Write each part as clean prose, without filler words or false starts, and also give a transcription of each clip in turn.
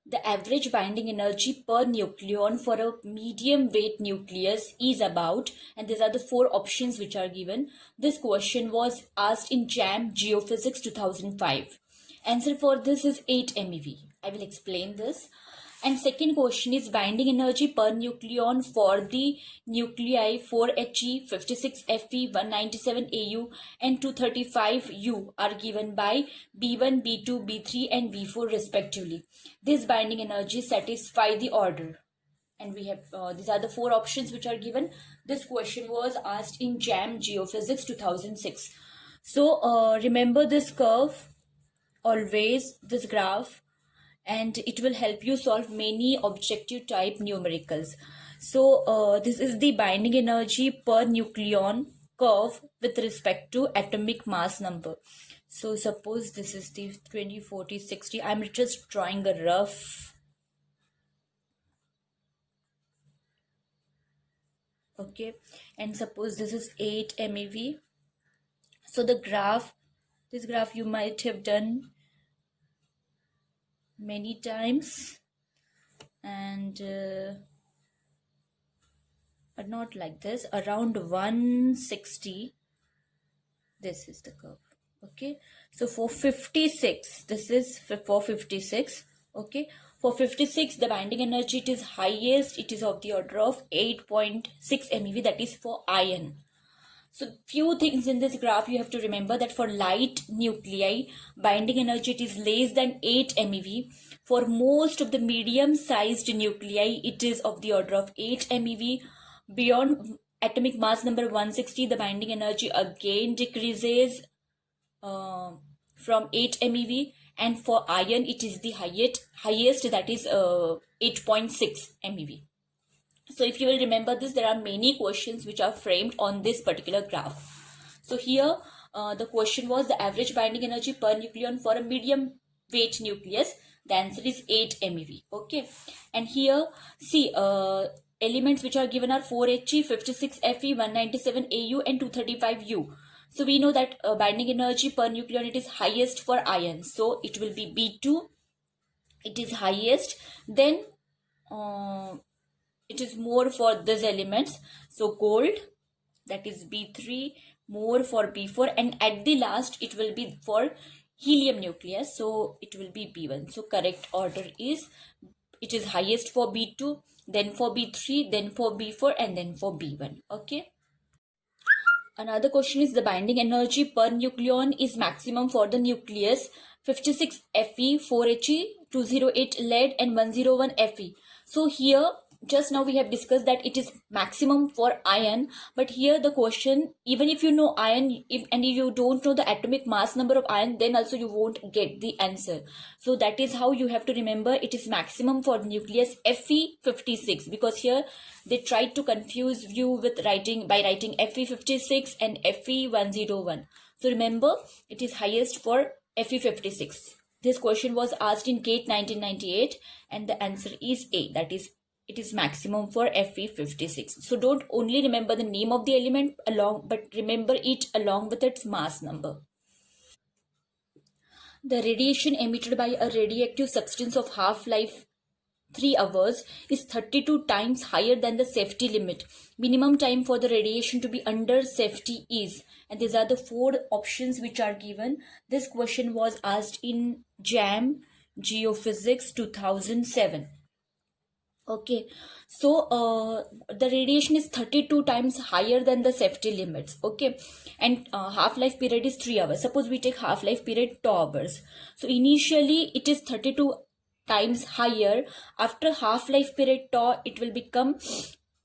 The average binding energy per nucleon for a medium weight nucleus is about, and these are the four options which are given. This question was asked in JAM Geophysics 2005. Answer for this is 8 MeV. I will explain this. And second question is binding energy per nucleon for the nuclei 4He, 56Fe, 197Au and 235U are given by B1, B2, B3 and B4 respectively. This binding energy satisfy the order. And we have these are the four options which are given. This question was asked in JAM Geophysics 2006. So remember this curve, always this graph, and it will help you solve many objective type numericals. So this is the binding energy per nucleon curve with respect to atomic mass number. So suppose this is the 20, 40, 60. I'm just drawing a rough. Okay, and suppose this is 8 MeV. So the graph, this graph you might have done many times, and but not like this, around 160. This is the curve. Okay, so for 56, this is for 56. Okay, for 56 the binding energy, it is highest, it is of the order of 8.6 MeV, that is for iron. So few things in this graph you have to remember, that for light nuclei binding energy it is less than 8 MeV. For most of the medium sized nuclei it is of the order of 8 MeV. Beyond atomic mass number 160 the binding energy again decreases from 8 MeV, and for iron it is the highest, that is 8.6 MeV. So if you will remember this, there are many questions which are framed on this particular graph. So here the question was the average binding energy per nucleon for a medium weight nucleus. The answer is 8 MeV. Okay, and here see elements which are given are 4He, 56Fe, 197Au and 235U. So we know that binding energy per nucleon, it is highest for iron. So it will be B2. It is highest. Then it is more for these elements. So gold, that is B3, more for B4, and at the last it will be for helium nucleus. So it will be B1. So correct order is, it is highest for B2, then for B3, then for B4 and then for B1. Okay. Another question is the binding energy per nucleon is maximum for the nucleus 56 Fe, 4He, 208 lead and 101 Fe. So here just now we have discussed that it is maximum for iron, but here the question, even if you know iron, and if you don't know the atomic mass number of iron, then also you won't get the answer. So that is how you have to remember it is maximum for nucleus Fe56, because here they tried to confuse you with writing Fe56 and Fe101. So remember it is highest for Fe56. This question was asked in GATE 1998 and the answer is A, that is it is maximum for Fe56. So don't only remember the name of the element but remember it along with its mass number. The radiation emitted by a radioactive substance of half-life 3 hours is 32 times higher than the safety limit. Minimum time for the radiation to be under safety is, and these are the four options which are given. This question was asked in JAM Geophysics 2007. Okay, so the radiation is 32 times higher than the safety limits. Okay, and half-life period is 3 hours. Suppose we take half-life period 2 hours. So initially it is 32 times higher. After half-life period 2, it will become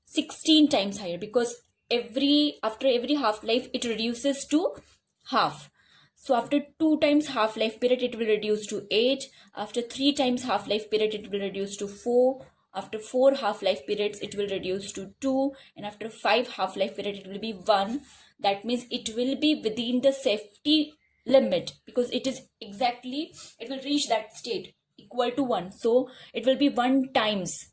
16 times higher, because after every half-life it reduces to half. So after 2 times half-life period it will reduce to 8. After 3 times half-life period it will reduce to 4. After 4 half-life periods it will reduce to 2, and after 5 half-life period it will be 1. That means it will be within the safety limit, because it will reach that state equal to 1. So it will be 1 times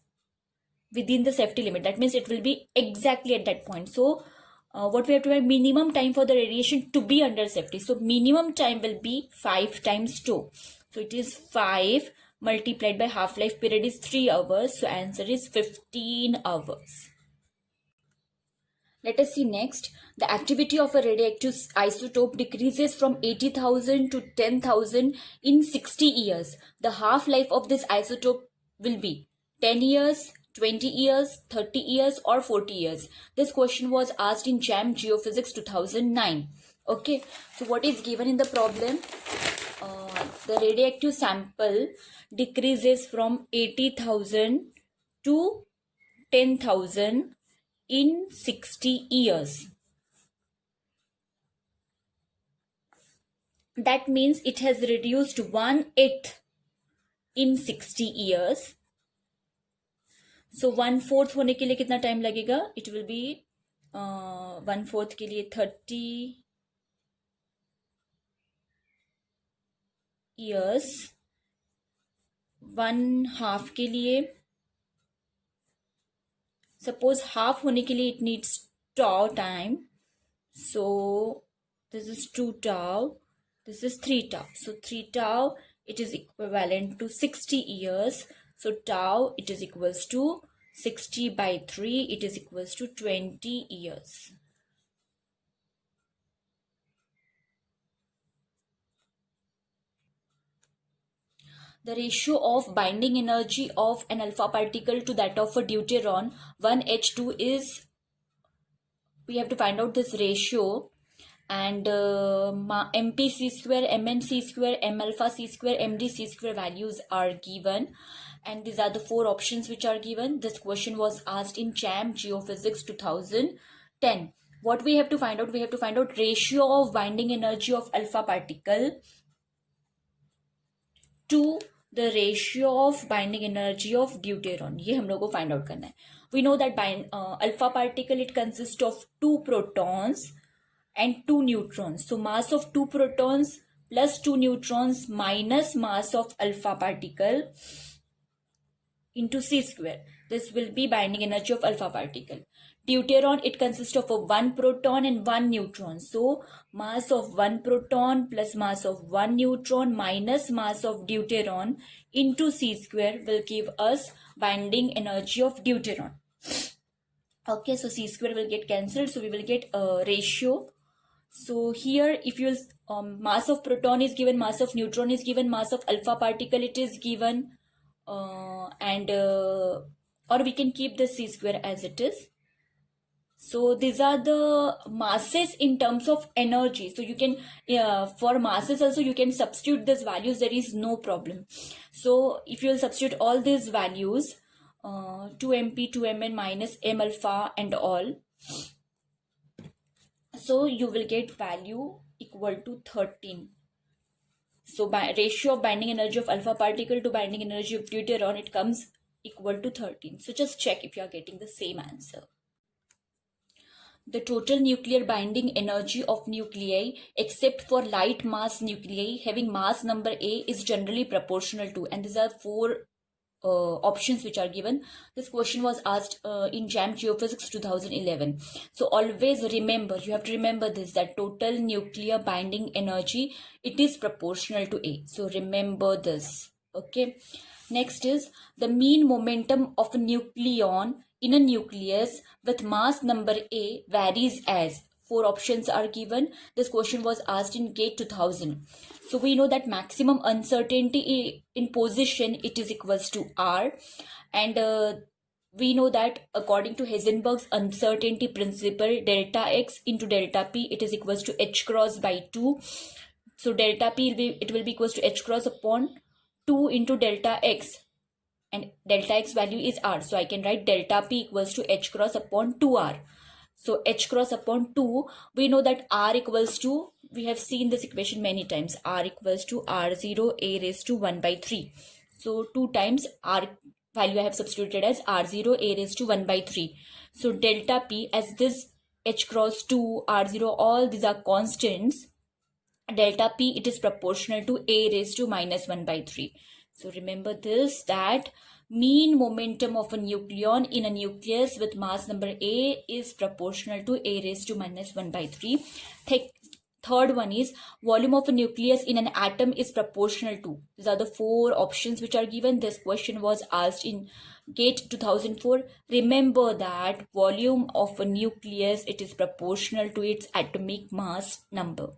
within the safety limit. That means it will be exactly at that point. So what we have to have, minimum time for the radiation to be under safety. So minimum time will be 5 times 2. So it is 5 multiplied by half-life period is 3 hours. So answer is 15 hours. Let us see next. The activity of a radioactive isotope decreases from 80,000 to 10,000 in 60 years. The half-life of this isotope will be 10 years, 20 years, 30 years or 40 years. This question was asked in JAM Geophysics 2009. Okay, so what is given in the problem? The radioactive sample decreases from 80,000 to 10,000 in 60 years. That means it has reduced 1/8 in 60 years. So 1/4 होने के लिए कितना time लगेगा? It will be 1/4 के लिए 30 years. 1/2 के लिए, suppose half होने के लिए it needs tau time. So this is 2 tau. This is 3 tau. So 3 tau, it is equivalent to 60 years. So tau, it is equals to 60 by 3. It is equals to 20 years. The ratio of binding energy of an alpha particle to that of a deuteron 1H2 is, we have to find out this ratio. And mp c square, mn c square, m alpha c square, md c square values are given, and these are the 4 options which are given. This question was asked in JAM Geophysics 2010. What we have to find out? We have to find out ratio of binding energy of alpha particle to the ratio of binding energy of deuteron. ये हम लोग को find out करना है. We know that alpha particle, it consists of 2 protons and 2 neutrons. So mass of 2 protons plus 2 neutrons minus mass of alpha particle into c square. This will be binding energy of alpha particle. Deuteron, it consists of 1 proton and 1 neutron. So mass of 1 proton plus mass of 1 neutron minus mass of deuteron into c square will give us binding energy of deuteron. Okay, so c square will get cancelled. So we will get a ratio. So here, if you mass of proton is given, mass of neutron is given, mass of alpha particle it is given, or we can keep the c square as it is. So these are the masses in terms of energy. So you can, for masses also you can substitute these values. There is no problem. So if you will substitute all these values, 2mp, 2mn minus m alpha and all, so you will get value equal to 13. So by ratio of binding energy of alpha particle to binding energy of deuteron, it comes equal to 13. So just check if you are getting the same answer. The total nuclear binding energy of nuclei except for light mass nuclei having mass number A is generally proportional to, and these are 4 options which are given. This question was asked in JAM Geophysics 2011. So always remember, you have to remember this, that total nuclear binding energy, it is proportional to A. So remember this. Okay. Next is the mean momentum of a nucleon in a nucleus with mass number A varies as. 4 options are given. This question was asked in GATE 2000. So we know that maximum uncertainty in position, it is equals to R. And we know that according to Heisenberg's uncertainty principle, delta X into delta P, it is equals to H cross by 2. So delta P, it will be equals to H cross upon 2 into delta X. And delta X value is R. So I can write delta P equals to H cross upon 2R. So H cross upon 2, we know that R equals to, we have seen this equation many times, R equals to R0 a raised to 1 by 3. So 2 times R value I have substituted as R0 a raised to 1 by 3. So delta P, as this H cross 2, R0, all these are constants. Delta P, it is proportional to a raised to minus 1 by 3. So remember this, that mean momentum of a nucleon in a nucleus with mass number A is proportional to a raised to minus 1 by 3. Third one is volume of a nucleus in an atom is proportional to. These are the 4 options which are given. This question was asked in GATE 2004. Remember that volume of a nucleus, it is proportional to its atomic mass number.